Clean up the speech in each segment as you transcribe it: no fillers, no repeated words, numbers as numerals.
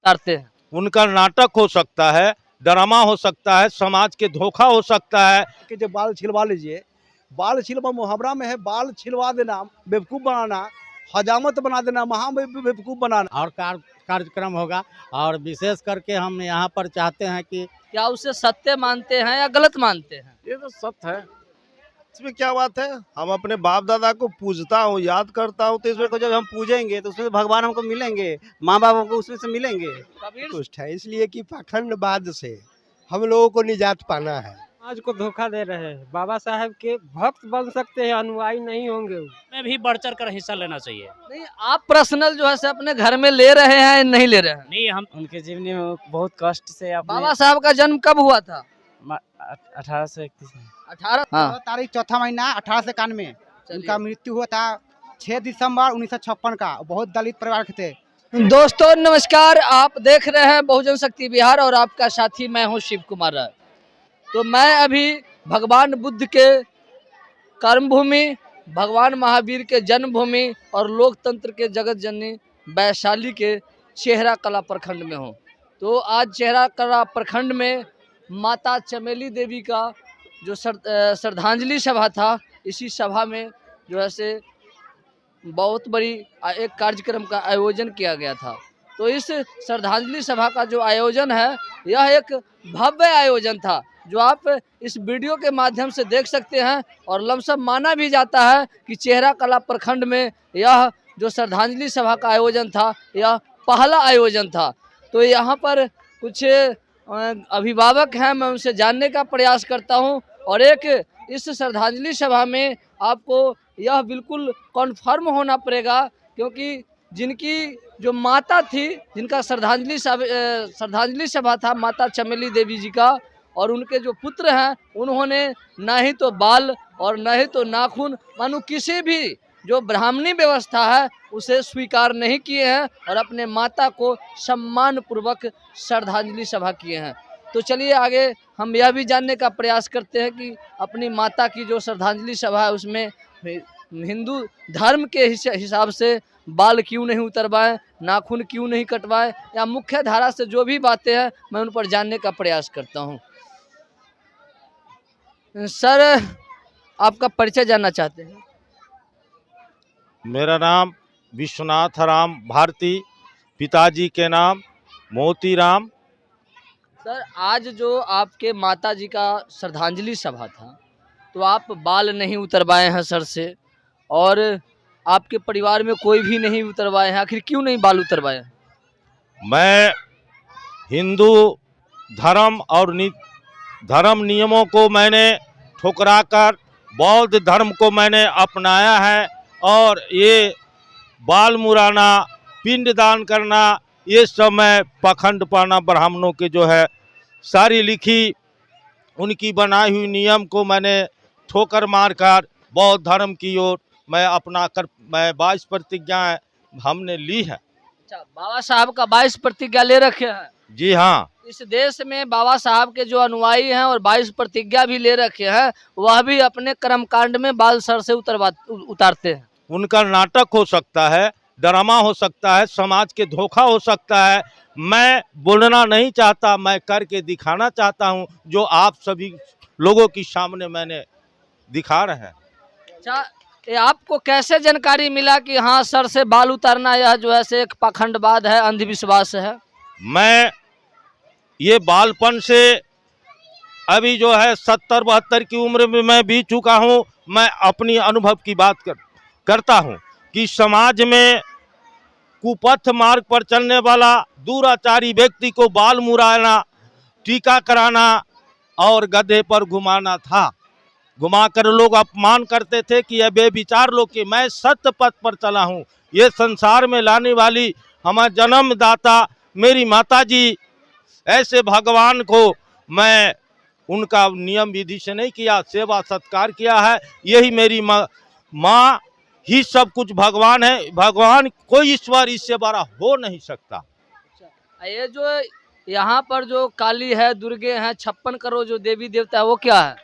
उतारते हैं। उनका नाटक हो सकता है, ड्रामा हो सकता है, समाज के धोखा हो सकता है। कि जो बाल छिलवा लीजिए, बाल छिलवा मुहावरा में है, बाल छिलवा देना बेवकूफ़ बनाना, हजामत बना देना, बेवकूफ़ बनाना। और कार्यक्रम होगा और विशेष करके हम यहाँ पर चाहते हैं कि क्या उसे सत्य मानते हैं या गलत मानते हैं? ये तो सत्य है, इसमें क्या बात है। हम अपने बाप दादा को पूजता हूँ, याद करता हूँ, तो इसमें को जब हम पूजेंगे तो उसमें भगवान हमको मिलेंगे, माँ बाप हमको उसमें से मिलेंगे। कुछ है इसलिए कि पाखंडवाद से हम लोगों को निजात पाना है। समाज को धोखा दे रहे हैं। बाबा साहब के भक्त बन सकते हैं, अनुयायी नहीं होंगे। में भी बढ़ चढ़ कर हिस्सा लेना चाहिए। नहीं, आप पर्सनल जो है से अपने घर में ले रहे हैं या नहीं ले रहे हैं? नहीं, हम उनके जीवनी में बहुत कष्ट से बाबा साहब का जन्म कब हुआ था? 1831 में 18। हाँ, तारीख 4 महीना 1891 में उनका मृत्यु हुआ था। 6 दिसंबर 1956 का। बहुत दलित परिवार के थे। दोस्तों नमस्कार, आप देख रहे हैं बहुजन शक्ति बिहार और आपका साथी मैं हूं शिव कुमार राय। तो मैं अभी भगवान बुद्ध के कर्मभूमि, भगवान महावीर के जन्मभूमि और लोकतंत्र के जगत जननी वैशाली के चेहरा कला प्रखंड में हूं। तो आज चेहरा कला प्रखंड में माता चमेली देवी का जो श्रद्धांजलि सभा था, इसी सभा में जो है से बहुत बड़ी एक कार्यक्रम का आयोजन किया गया था। तो इस श्रद्धांजलि सभा का जो आयोजन है, यह एक भव्य आयोजन था जो आप इस वीडियो के माध्यम से देख सकते हैं। और लमसम माना भी जाता है कि चेहरा कला प्रखंड में यह जो श्रद्धांजलि सभा का आयोजन था, यह पहला आयोजन था। तो यहाँ पर कुछ अभिभावक हैं, मैं उनसे जानने का प्रयास करता हूं। और एक इस श्रद्धांजलि सभा में आपको यह बिल्कुल कन्फर्म होना पड़ेगा, क्योंकि जिनकी जो माता थी, जिनका श्रद्धांजलि सभा था माता चमेली देवी जी का, और उनके जो पुत्र हैं, उन्होंने ना ही तो बाल और ना ही तो नाखून, मानो किसी भी जो ब्राह्मणी व्यवस्था है उसे स्वीकार नहीं किए हैं और अपने माता को सम्मान पूर्वक श्रद्धांजलि सभा किए हैं। तो चलिए आगे हम यह भी जानने का प्रयास करते हैं कि अपनी माता की जो श्रद्धांजलि सभा है उसमें हिंदू धर्म के हिसाब से बाल क्यों नहीं उतरवाएं, नाखून क्यों नहीं कटवाएं, या मुख्य धारा से जो भी बातें हैं मैं उन पर जानने का प्रयास करता हूं। सर, आपका परिचय जानना चाहते हैं? मेरा नाम विश्वनाथ राम भारती, पिताजी के नाम मोतीराम। सर, आज जो आपके माता जी का श्रद्धांजलि सभा था, तो आप बाल नहीं उतरवाए हैं सर से, और आपके परिवार में कोई भी नहीं उतरवाए हैं। आखिर क्यों नहीं बाल उतरवाए हैं? मैं हिंदू धर्म और धर्म नियमों को मैंने ठुकराकर बौद्ध धर्म को मैंने अपनाया है, और ये बाल मुराना, पिंडदान करना, ये सब मैं पखंड पाना ब्राह्मणों के जो है सारी लिखी उनकी बनाई हुई नियम को मैंने ठोकर मारकर बौद्ध धर्म की ओर मैं अपना कर मैं 22 प्रतिज्ञाएं हमने ली है। अच्छा, बाबा साहब का 22 प्रतिज्ञा ले रखे हैं? जी हाँ। इस देश में बाबा साहब के जो अनुयायी हैं और 22 प्रतिज्ञा भी ले रखे हैं, वह भी अपने कर्मकांड में बाल सर से उतारते हैं। उनका नाटक हो सकता है, ड्रामा हो सकता है, समाज के धोखा हो सकता है। मैं बोलना नहीं चाहता, मैं करके दिखाना चाहता हूं, जो आप सभी लोगों की सामने मैंने दिखा रहे हैं। अच्छा, ये आपको कैसे जानकारी मिला कि हाँ सर से बाल उतारना यह जो है से एक पाखंडवाद है, अंधविश्वास है? मैं ये बालपन से अभी जो है 70-72 की उम्र में मैं बीत चुका हूँ। मैं अपनी अनुभव की बात करता हूँ कि समाज में कुपथ मार्ग पर चलने वाला दुराचारी व्यक्ति को बाल मुराना, टीका कराना और गधे पर घुमाना था। घुमाकर लोग अपमान करते थे कि यह बेविचार लोग कि मैं सत्य पथ पर चला हूँ। ये संसार में लाने वाली हमारे जन्मदाता मेरी माता जी, ऐसे भगवान को मैं उनका नियम विधि से नहीं किया, सेवा सत्कार किया है। यही मेरी माँ ही सब कुछ भगवान है। भगवान कोई ईश्वर इससे बड़ा हो नहीं सकता। ये जो यहाँ पर जो काली है, दुर्गे हैं, 56 करोड़ जो देवी देवता है, वो क्या है?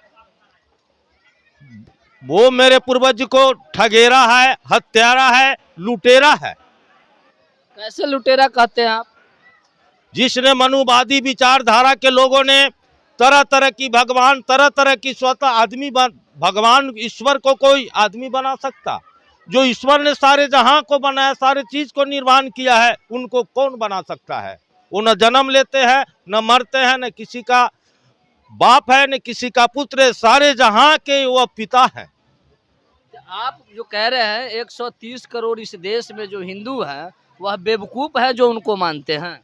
वो मेरे पूर्वज को ठगेरा है, हत्यारा है, लुटेरा है। कैसे लुटेरा कहते हैं आप? जिसने मनुवादी विचारधारा के लोगों ने तरह तरह की भगवान, तरह तरह की स्वतः आदमी भगवान ईश्वर को कोई आदमी बना सकता? जो ईश्वर ने सारे जहां को बनाया, सारे चीज को निर्माण किया है, उनको कौन बना सकता है? वो न जन्म लेते हैं, न मरते हैं, न किसी का बाप है, न किसी का पुत्र है, सारे जहां के वो पिता हैं। आप जो कह रहे हैं 130 करोड़ इस देश में जो हिंदू हैं वह बेवकूफ है जो उनको मानते हैं।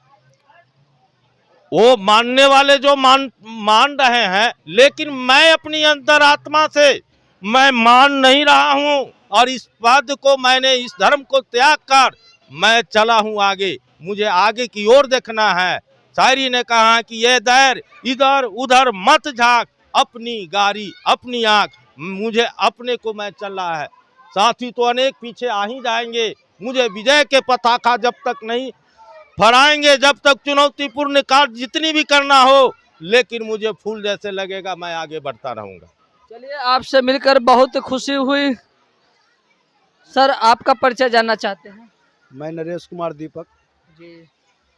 वो मानने वाले जो मान रहे हैं, लेकिन मैं अपनी अंतरात्मा से मैं मान नहीं रहा हूं, और इस पद को मैंने, इस धर्म को त्याग कर मैं चला हूं आगे। मुझे आगे की ओर देखना है। शायरी ने कहा कि ये दैर इधर उधर मत झांक, अपनी गाड़ी अपनी आंख, मुझे अपने को मैं चल रहा है। साथी तो अनेक पीछे आ ही जाएंगे, मुझे विजय के पताका जब तक नहीं फहराएंगे, जब तक चुनौतीपूर्ण कार्य जितनी भी करना हो, लेकिन मुझे फूल जैसे लगेगा, मैं आगे बढ़ता रहूंगा। चलिए, आपसे मिलकर बहुत खुशी हुई। सर, आपका परिचय जानना चाहते हैं? मैं नरेश कुमार दीपक। जी,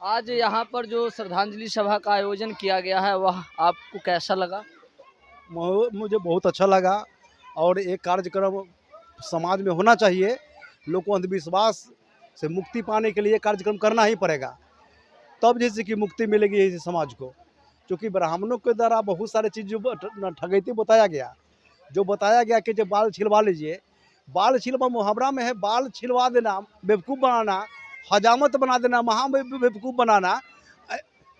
आज यहाँ पर जो श्रद्धांजलि सभा का आयोजन किया गया है वह आपको कैसा लगा? मुझे बहुत अच्छा लगा, और एक कार्यक्रम समाज में होना चाहिए। लोग को अंधविश्वास से मुक्ति पाने के लिए कार्यक्रम करना ही पड़ेगा, तब जैसे कि मुक्ति मिलेगी इस समाज को। क्योंकि ब्राह्मणों के द्वारा बहुत सारे चीज़ों ठगैती बताया गया, जो बताया गया कि जब बाल छिलवा लीजिए, बाल छिलवा मुहावरा में है, बाल छिलवा देना बेवकूफ़ बनाना, हजामत बना देना महा बेवकूफ़ बनाना।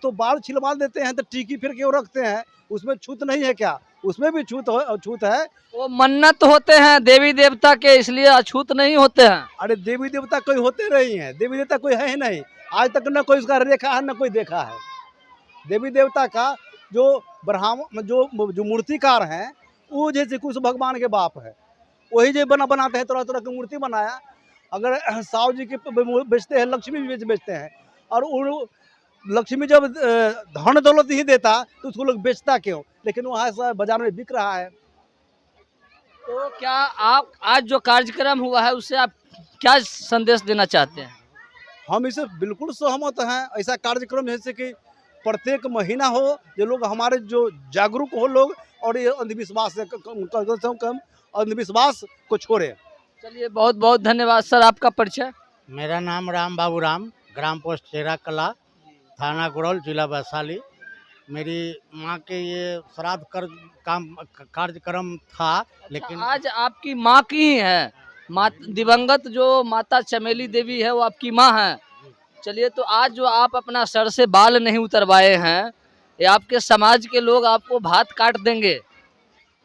तो बाल छिलवा देते हैं तो टीकी फिर क्यों रखते हैं? उसमें छूत नहीं है क्या? उसमें भी छूत है। वो मन्नत होते हैं देवी देवता के, इसलिए अछूत नहीं होते हैं। अरे देवी देवता कोई होते नहीं हैं, देवी देवता कोई है ही नहीं। आज तक न कोई उसका रेखा है, न कोई देखा है। देवी देवता का जो ब्राह्मण जो मूर्तिकार हैं, वो जैसे कुछ भगवान के बाप है, वही जो बनाते हैं, तरह तरह की मूर्ति बनाया। अगर साव जी के बेचते हैं, लक्ष्मी भी बेचते हैं, और वो लक्ष्मी जब धन दौलत ही देता तो उसको लोग बेचता क्यों? लेकिन वहाँ से बाजार में बिक रहा है। तो क्या आप आज जो कार्यक्रम हुआ है उससे आप क्या संदेश देना चाहते हैं? हम इससे बिल्कुल सहमत हैं। ऐसा कार्यक्रम जैसे कि प्रत्येक महीना हो, जो लोग हमारे जो जागरूक हो लोग, और ये अंधविश्वास से कम अंधविश्वास को छोड़े। चलिए, बहुत बहुत धन्यवाद। सर, आपका परिचय? मेरा नाम राम बाबू राम, ग्राम पोस्ट चेरा कला, थाना गुरौल, जिला वैशाली। मेरी माँ के ये श्राद्ध कार्यक्रम था, लेकिन आज आपकी माँ की ही है, दिवंगत जो माता चमेली देवी है वो आपकी माँ है। चलिए, तो आज जो आप अपना सर से बाल नहीं उतरवाए हैं, ये आपके समाज के लोग आपको भात काट देंगे।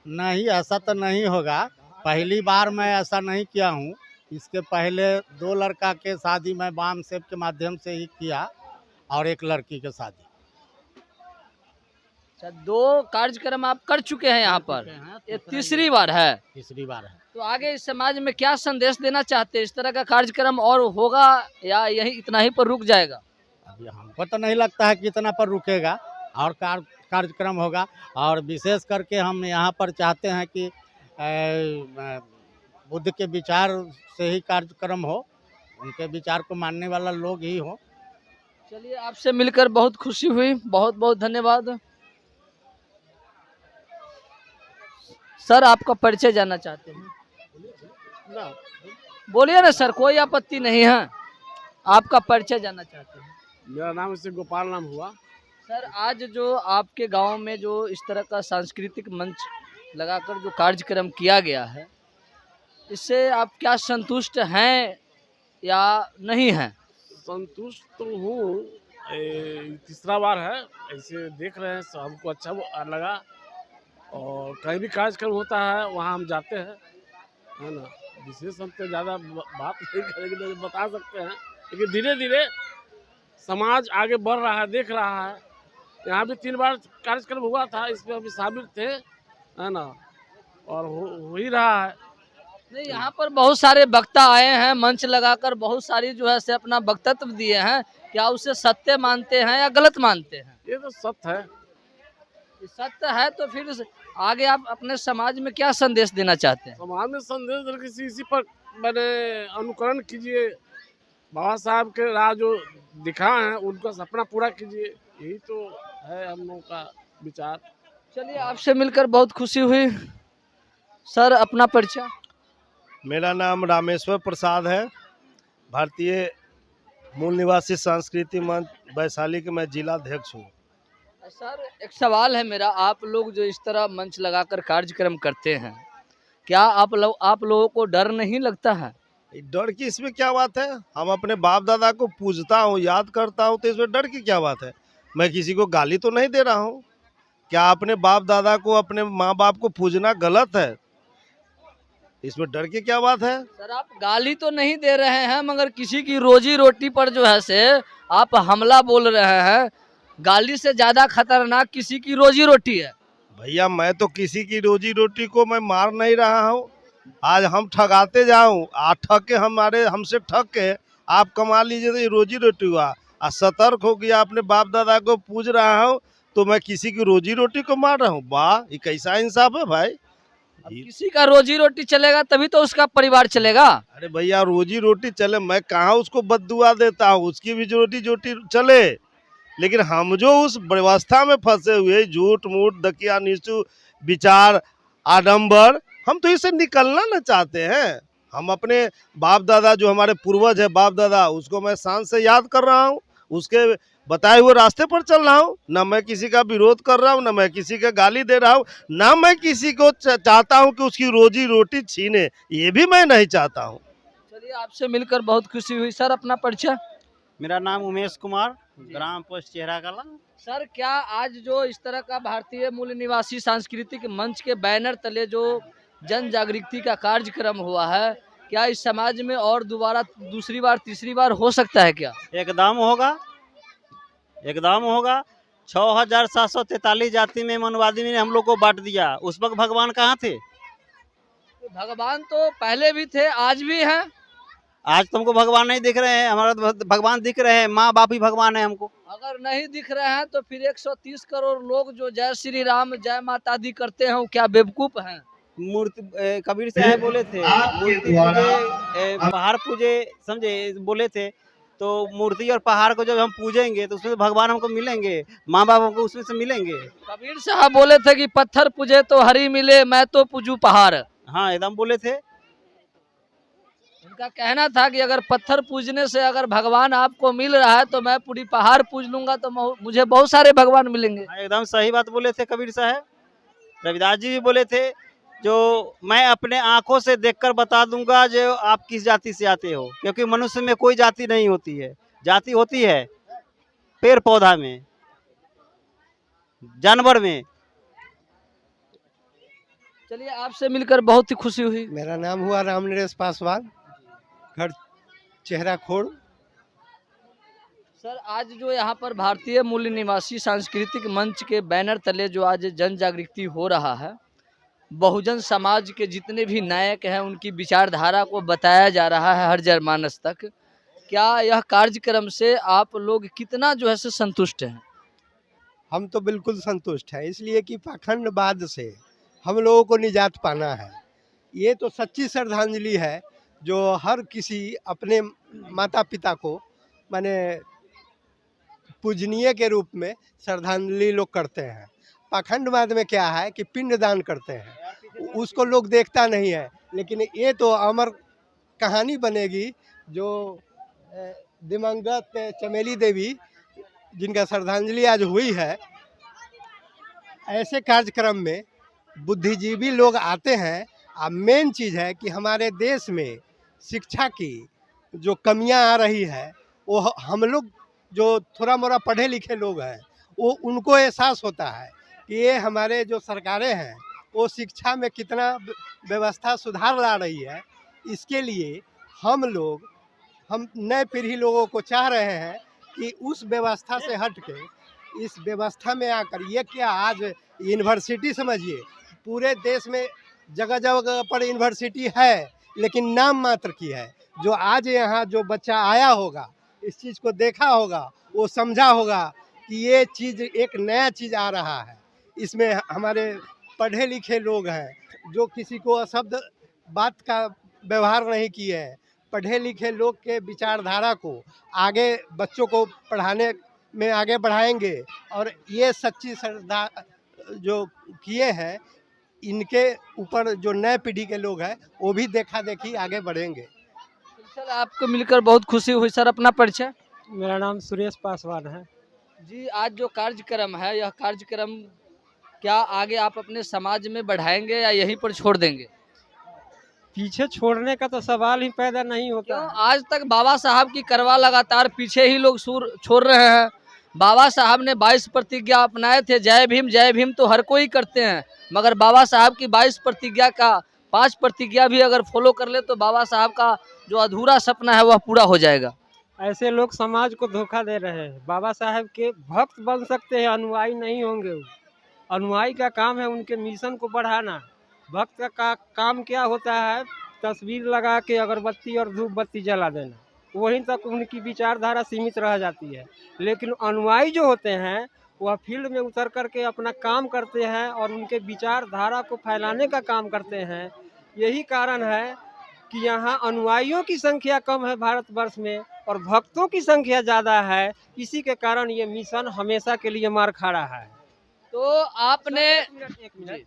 नहीं, ऐसा तो नहीं होगा। पहली बार मैं ऐसा नहीं किया हूँ। इसके पहले 2 लड़का के शादी मैं वाम सेव के माध्यम से ही किया, और एक लड़की के शादी। अच्छा, 2 कार्यक्रम आप कर चुके हैं यहाँ पर, ये तीसरी बार है? तीसरी बार है। तो आगे इस समाज में क्या संदेश देना चाहते हैं? इस तरह का कार्यक्रम और होगा या यही इतना ही पर रुक जाएगा? अभी हमको तो नहीं लगता है कि इतना पर रुकेगा, और कार्यक्रम होगा। और विशेष करके हम यहाँ पर चाहते हैं कि बुद्ध के विचार से ही कार्यक्रम हो, उनके विचार को मानने वाला लोग ही हो। चलिए, आपसे मिलकर बहुत खुशी हुई, बहुत बहुत धन्यवाद। सर, आपका परिचय जानना चाहते हैं? बोलिए ना सर, कोई आपत्ति नहीं है। आपका परिचय जानना चाहते हैं? मेरा नाम इससे गोपाल नाम हुआ। सर, आज जो आपके गांव में जो इस तरह का सांस्कृतिक मंच लगाकर जो कार्यक्रम किया गया है, इससे आप क्या संतुष्ट हैं या नहीं हैं? संतुष्ट तो हूँ, तीसरा बार है ऐसे देख रहे हैं, हमको अच्छा लगा। और कहीं भी कार्यक्रम होता है वहाँ हम जाते हैं, है ना। विशेष हम तो ज़्यादा बात नहीं करेंगे, तो बता सकते हैं, लेकिन धीरे धीरे समाज आगे बढ़ रहा है, देख रहा है। यहाँ भी 3 बार कार्यक्रम हुआ था, इसमें अभी शामिल थे, है ना, और हो ही रहा है। नहीं, यहाँ पर बहुत सारे वक्ता आए हैं, मंच लगाकर बहुत सारी जो है से अपना वक्तव्य दिए हैं। क्या उसे सत्य मानते हैं या गलत मानते हैं? ये तो सत्य है। सत्य है तो फिर आगे आप अपने समाज में क्या संदेश देना चाहते हैं? समाज में संदेश इसी पर मैंने अनुकरण कीजिए, बाबा साहब के राह जो दिखाए हैं उनका सपना पूरा कीजिए, यही तो है हम लोगों का विचार। चलिए, आपसे मिलकर बहुत खुशी हुई। सर, अपना परिचय। मेरा नाम रामेश्वर प्रसाद है, भारतीय मूल निवासी सांस्कृतिक मंच वैशाली के मैं जिला अध्यक्ष हूँ। सर, एक सवाल है मेरा, आप लोग जो इस तरह मंच लगाकर कार्यक्रम करते हैं, क्या आप लोगों को डर नहीं लगता है? डर की इसमें क्या बात है, हम अपने बाप दादा को पूजता हूँ, याद करता हूँ, तो इसमें डर की क्या बात है। मैं किसी को गाली तो नहीं दे रहा हूँ। क्या अपने बाप दादा को, अपने माँ बाप को पूजना गलत है? इसमें डर की क्या बात है? सर, आप गाली तो नहीं दे रहे हैं, मगर किसी की रोजी रोटी पर जो है से आप हमला बोल रहे हैं। गाली से ज्यादा खतरनाक किसी की रोजी रोटी है। भैया, मैं तो किसी की रोजी रोटी को मैं मार नहीं रहा हूँ। आज हम ठगाते जाऊँ, ठग के हमसे ठग के आप कमा लीजिए, तो ये रोजी रोटी हुआ। सतर्क हो गया, अपने बाप दादा को पूज रहा हूँ, तो मैं किसी की रोजी रोटी को मार रहा हूँ? वाह, ये कैसा इंसाफ है भाई। अब किसी का रोजी रोटी चलेगा तभी तो उसका परिवार चलेगा। अरे भैया, रोजी रोटी चले, मैं कहाँ उसको बद्दुआ देता हूँ, उसकी भी रोटी चले, लेकिन हम जो उस व्यवस्था में फंसे हुए, झूठ मूठ, दकिया नीचू विचार, आडंबर, हम तो इससे निकलना न चाहते हैं। हम अपने बाप दादा, जो हमारे पूर्वज है बाप दादा, उसको मैं शान से याद कर रहा हूँ, उसके बताए हुए रास्ते पर चल रहा हूँ। ना मैं किसी का विरोध कर रहा हूँ, ना मैं किसी का गाली दे रहा हूँ, ना मैं किसी को चाहता हूँ कि उसकी रोजी रोटी छीने, ये भी मैं नहीं चाहता हूँ। चलिए, आपसे मिलकर बहुत खुशी हुई। सर, अपना परिचय। मेरा नाम उमेश कुमार, ग्राम पोस्ट चेहरा कला। सर, क्या आज जो इस तरह का भारतीय मूल निवासी सांस्कृतिक मंच के बैनर तले जो जन जागृति का कार्यक्रम हुआ है, क्या इस समाज में और दोबारा दूसरी बार तीसरी बार हो सकता है क्या? एकदम होगा, एकदम होगा। 6743 जाति में मनवादी ने हम लोग को बांट दिया। उस वक्त भगवान कहाँ थे? भगवान तो पहले भी थे, आज भी हैं। आज तुमको भगवान नहीं दिख रहे हैं, हमारा भगवान दिख रहे हैं। माँ बाप ही भगवान है हमको। अगर नहीं दिख रहे हैं तो फिर 130 करोड़ लोग जो जय श्री राम जय माता दी करते हैं, वो क्या बेवकूफ हैं? मूर्ति कबीर साहब बोले थे, मूर्ति पूजे, पहाड़ पूजे, समझे, बोले थे। तो मूर्ति और पहाड़ को जब हम पूजेंगे तो उसमें भगवान हमको मिलेंगे, माँ बाप हमको उसमें से मिलेंगे। कबीर साहब बोले थे कि पत्थर पूजे तो हरी मिले, मैं तो पूजू पहाड़। हाँ, एकदम बोले थे। उनका कहना था कि अगर पत्थर पूजने से अगर भगवान आपको मिल रहा है तो मैं पूरी पहाड़ पूज लूंगा तो मुझे बहुत सारे भगवान मिलेंगे। एकदम सही बात बोले थे कबीर साहब। रविदास जी भी बोले थे, जो मैं अपने आंखों से देखकर बता दूंगा जो आप किस जाति से आते हो, क्योंकि मनुष्य में कोई जाति नहीं होती है। जाति होती है पेड़ पौधा में, जानवर में। चलिए, आपसे मिलकर बहुत ही खुशी हुई। मेरा नाम हुआ राम नरेश पासवान, घर चेहरा खोड़। सर, आज जो यहाँ पर भारतीय मूल निवासी सांस्कृतिक मंच के बैनर तले जो आज जन जागृति हो रहा है, बहुजन समाज के जितने भी नायक हैं उनकी विचारधारा को बताया जा रहा है हर जनमानस तक, क्या यह कार्यक्रम से आप लोग कितना जो है से संतुष्ट हैं? हम तो बिल्कुल संतुष्ट हैं, इसलिए कि पाखंडवाद से हम लोगों को निजात पाना है। ये तो सच्ची श्रद्धांजलि है जो हर किसी अपने माता पिता को माने पूजनीय के रूप में श्रद्धांजलि लोग करते हैं। पाखंडवाद में क्या है कि पिंडदान करते हैं, उसको लोग देखता नहीं है। लेकिन ये तो अमर कहानी बनेगी जो दिवंगत चमेली देवी जिनका श्रद्धांजलि आज हुई है, ऐसे कार्यक्रम में बुद्धिजीवी लोग आते हैं। अब मेन चीज़ है कि हमारे देश में शिक्षा की जो कमियां आ रही है, वो हम लोग जो थोड़ा मोड़ा पढ़े लिखे लोग हैं वो उनको एहसास होता है कि ये हमारे जो सरकारें हैं वो शिक्षा में कितना व्यवस्था सुधार ला रही है। इसके लिए हम नए पीढ़ी लोगों को चाह रहे हैं कि उस व्यवस्था से हट के इस व्यवस्था में आकर, ये क्या आज यूनिवर्सिटी समझिए, पूरे देश में जगह जगह पर यूनिवर्सिटी है लेकिन नाम मात्र की है। जो आज यहाँ जो बच्चा आया होगा, इस चीज़ को देखा होगा, वो समझा होगा कि ये चीज़ एक नया चीज़ आ रहा है। इसमें हमारे पढ़े लिखे लोग हैं जो किसी को अशब्द बात का व्यवहार नहीं किए हैं, पढ़े लिखे लोग के विचारधारा को आगे बच्चों को पढ़ाने में आगे बढ़ाएंगे और ये सच्ची श्रद्धा जो किए हैं इनके ऊपर जो नए पीढ़ी के लोग हैं वो भी देखा देखी आगे बढ़ेंगे। सर आपको मिलकर बहुत खुशी हुई। सर अपना परिचय। मेरा नाम सुरेश पासवान है। जी आज जो कार्यक्रम है यह कार्यक्रम क्या आगे आप अपने समाज में बढ़ाएंगे या यहीं पर छोड़ देंगे? पीछे छोड़ने का तो सवाल ही पैदा नहीं होता। क्यों आज तक बाबा साहब की करवा लगातार पीछे ही लोग छोड़ रहे हैं। बाबा साहब ने 22 प्रतिज्ञा अपनाए थे। जय भीम तो हर कोई करते हैं, मगर बाबा साहब की 22 प्रतिज्ञा का 5 प्रतिज्ञा भी अगर फॉलो कर ले तो बाबा साहब का जो अधूरा सपना है वह पूरा हो जाएगा। ऐसे लोग समाज को धोखा दे रहे हैं। बाबा साहब के भक्त बन सकते हैं, अनुयायी नहीं होंगे। अनुयायी का काम है उनके मिशन को बढ़ाना। भक्त का काम क्या होता है? तस्वीर लगा के अगरबत्ती और धूप बत्ती जला देना, वहीं तक उनकी विचारधारा सीमित रह जाती है। लेकिन अनुयायी जो होते हैं वह फील्ड में उतर करके अपना काम करते हैं और उनके विचारधारा को फैलाने का काम करते हैं। यही कारण है कि यहाँ अनुयायियों की संख्या कम है भारतवर्ष में और भक्तों की संख्या ज़्यादा है। इसी के कारण ये मिशन हमेशा के लिए मार खा रहा है। तो आपने एक मिनट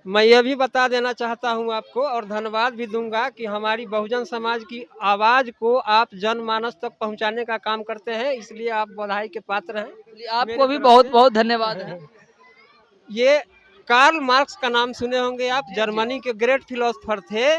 मैं ये भी बता देना चाहता हूँ आपको और धन्यवाद भी दूंगा कि हमारी बहुजन समाज की आवाज़ को आप जनमानस तक पहुँचाने का काम करते हैं, इसलिए आप बधाई के पात्र हैं। आपको भी बहुत बहुत धन्यवाद है। ये कार्ल मार्क्स का नाम सुने होंगे आप, जर्मनी के ग्रेट फिलोसफर थे।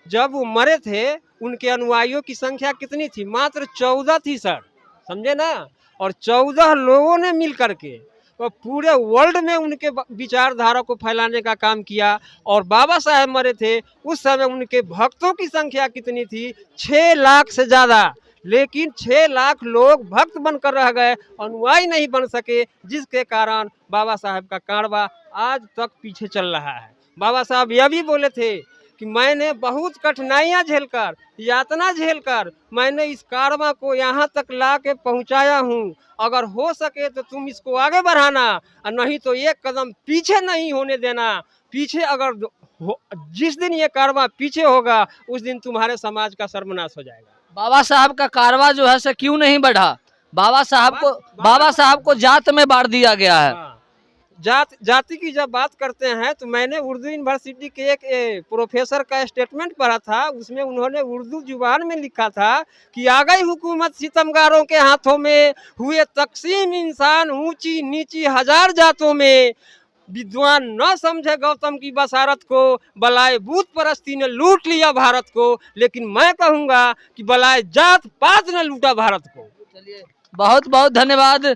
जब वो मरे थे उनके अनुयायियों की संख्या कितनी थी? मात्र 14 थी सर, समझे ना। और 14 लोगों ने मिल करके तो पूरे वर्ल्ड में उनके विचारधारा को फैलाने का काम किया। और बाबा साहब मरे थे उस समय उनके भक्तों की संख्या कितनी थी? 6 लाख से ज़्यादा। लेकिन 6 लाख लोग भक्त बनकर रह गए, अनुयायी नहीं बन सके, जिसके कारण बाबा साहब का कारवा आज तक पीछे चल रहा है। बाबा साहब यह भी बोले थे कि मैंने बहुत कठिनाइयाँ झेलकर, यातना झेलकर मैंने इस कारवा को यहाँ तक ला के पहुँचाया हूँ। अगर हो सके तो तुम इसको आगे बढ़ाना और नहीं तो एक कदम पीछे नहीं होने देना। पीछे अगर जिस दिन ये कारवा पीछे होगा उस दिन तुम्हारे समाज का सर्वनाश हो जाएगा। बाबा साहब का कारवा जो है से क्यों नहीं बढ़ा? बाबा साहब को जात में बांट दिया गया है। जाति की जब बात करते हैं तो मैंने उर्दू यूनिवर्सिटी के एक प्रोफेसर का स्टेटमेंट पढ़ा था। उसमें उन्होंने उर्दू जुबान में लिखा था कि आ गई हुकूमत सितमगारों के हाथों में, हुए तकसीम इंसान ऊंची नीची 1000 जातों में। विद्वान न समझे गौतम की बसारत को, बलाए बूत परस्ती ने लूट लिया भारत को। लेकिन मैं कहूँगा कि बलाए जात पात ने लूटा भारत को। चलिए बहुत बहुत धन्यवाद।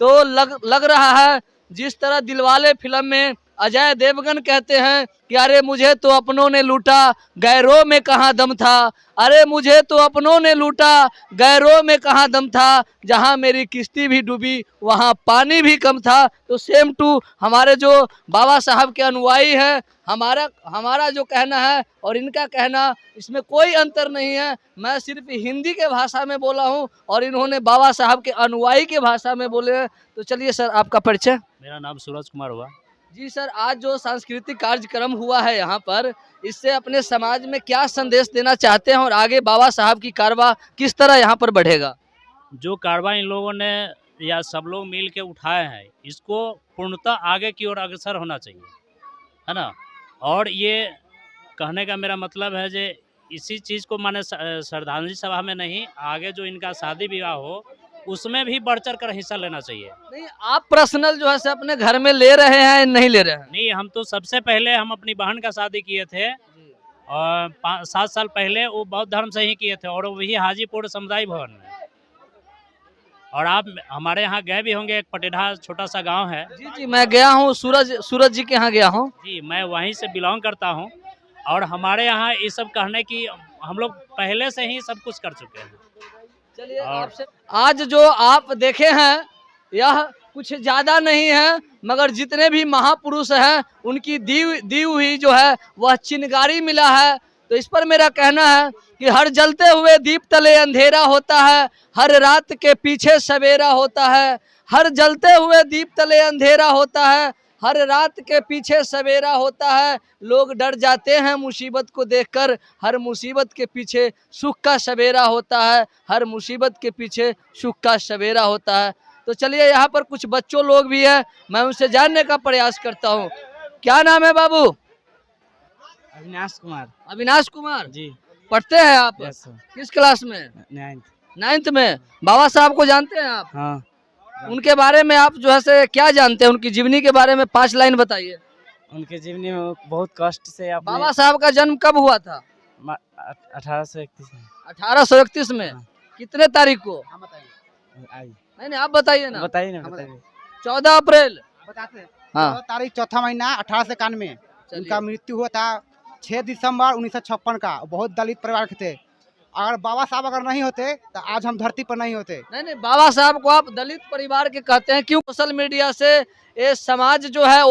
तो लग रहा है जिस तरह दिलवाले फिल्म में अजय देवगन कहते हैं कि अरे मुझे तो अपनों ने लूटा, गैरों में कहाँ दम था। अरे मुझे तो अपनों ने लूटा, गैरों में कहाँ दम था। जहाँ मेरी किश्ती भी डूबी वहाँ पानी भी कम था। तो सेम टू हमारे जो बाबा साहब के अनुयायी हैं, हमारा जो कहना है और इनका कहना, इसमें कोई अंतर नहीं है। मैं सिर्फ हिंदी के भाषा में बोला हूँ और इन्होंने बाबा साहब के अनुयायी के भाषा में बोले हैं। तो चलिए सर आपका परिचय। मेरा नाम सूरज कुमार हुआ। जी सर, आज जो सांस्कृतिक कार्यक्रम हुआ है यहाँ पर, इससे अपने समाज में क्या संदेश देना चाहते हैं और आगे बाबा साहब की कारवा किस तरह यहाँ पर बढ़ेगा? जो कारवा इन लोगों ने या सब लोग मिल के उठाए हैं, इसको पूर्णतः आगे की ओर अग्रसर होना चाहिए, है ना। और ये कहने का मेरा मतलब है जे इसी चीज़ को माने श्रद्धांजलि सभा में नहीं, आगे जो इनका शादी विवाह हो उसमें भी बढ़ चढ़ कर हिस्सा लेना चाहिए। नहीं, आप पर्सनल जो है से अपने घर में ले रहे हैं नहीं ले रहे हैं? नहीं, हम तो सबसे पहले हम अपनी बहन का शादी किए थे और 7 साल पहले वो बौद्ध धर्म से ही किए थे और वही हाजीपुर समुदाय भवन में। और आप हमारे यहाँ गए भी होंगे, एक पटेढ़ा छोटा सा गांव है। जी जी मैं गया हूँ, सूरज जी के यहाँ गया हूँ। जी मैं वहीं से बिलोंग करता हूँ और हमारे यहाँ ये सब कहने की हम लोग पहले से ही सब कुछ कर चुके हैं। चलिए आपसे आज जो आप देखे हैं यह कुछ ज़्यादा नहीं है, मगर जितने भी महापुरुष हैं उनकी दी हुई जो है वह चिनगारी मिला है। तो इस पर मेरा कहना है कि हर जलते हुए दीप तले अंधेरा होता है, हर रात के पीछे सवेरा होता है। हर जलते हुए दीप तले अंधेरा होता है, हर रात के पीछे सवेरा होता है, लोग डर जाते हैं मुसीबत को देखकर, हर मुसीबत के पीछे सुख का सवेरा होता है, हर मुसीबत के पीछे सुख का सवेरा होता है। तो चलिए यहाँ पर कुछ बच्चों लोग भी हैं, मैं उनसे जानने का प्रयास करता हूँ। क्या नाम है बाबू? अविनाश कुमार। अविनाश कुमार जी। पढ़ते हैं आप? Yes sir. किस क्लास में? 9th में। बाबा साहब को जानते हैं आप? हाँ। उनके बारे में आप जो है से क्या जानते हैं, उनकी जीवनी के बारे में 5 लाइन बताइए। उनके जीवनी में बहुत कष्ट से आपने बाबा साहब का जन्म कब हुआ था? 1831 में। 1831 में। कितने तारीख को? आई नहीं आप बताइए ना। बताइए ना, बताइए। 14 अप्रैल। बताते हैं। हाँ। तारीख 4था महीना 1891 उनका मृत्यु हुआ था। 6 दिसंबर 1956 का। बहुत दलित परिवार के थे। अगर बाबा साहब अगर नहीं होते तो आज हम धरती पर नहीं होते। नहीं बाबा साहब को आप दलित परिवार के कहते हैं क्यों? सोशल मीडिया से ये समाज जो है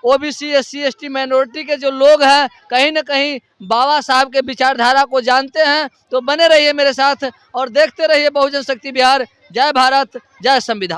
ओबीसी SC ST माइनॉरिटी के जो लोग हैं कहीं न कहीं बाबा साहब के विचारधारा को जानते हैं। तो बने रहिए मेरे साथ और देखते रहिए बहुजन शक्ति बिहार। जय भारत, जय संविधान।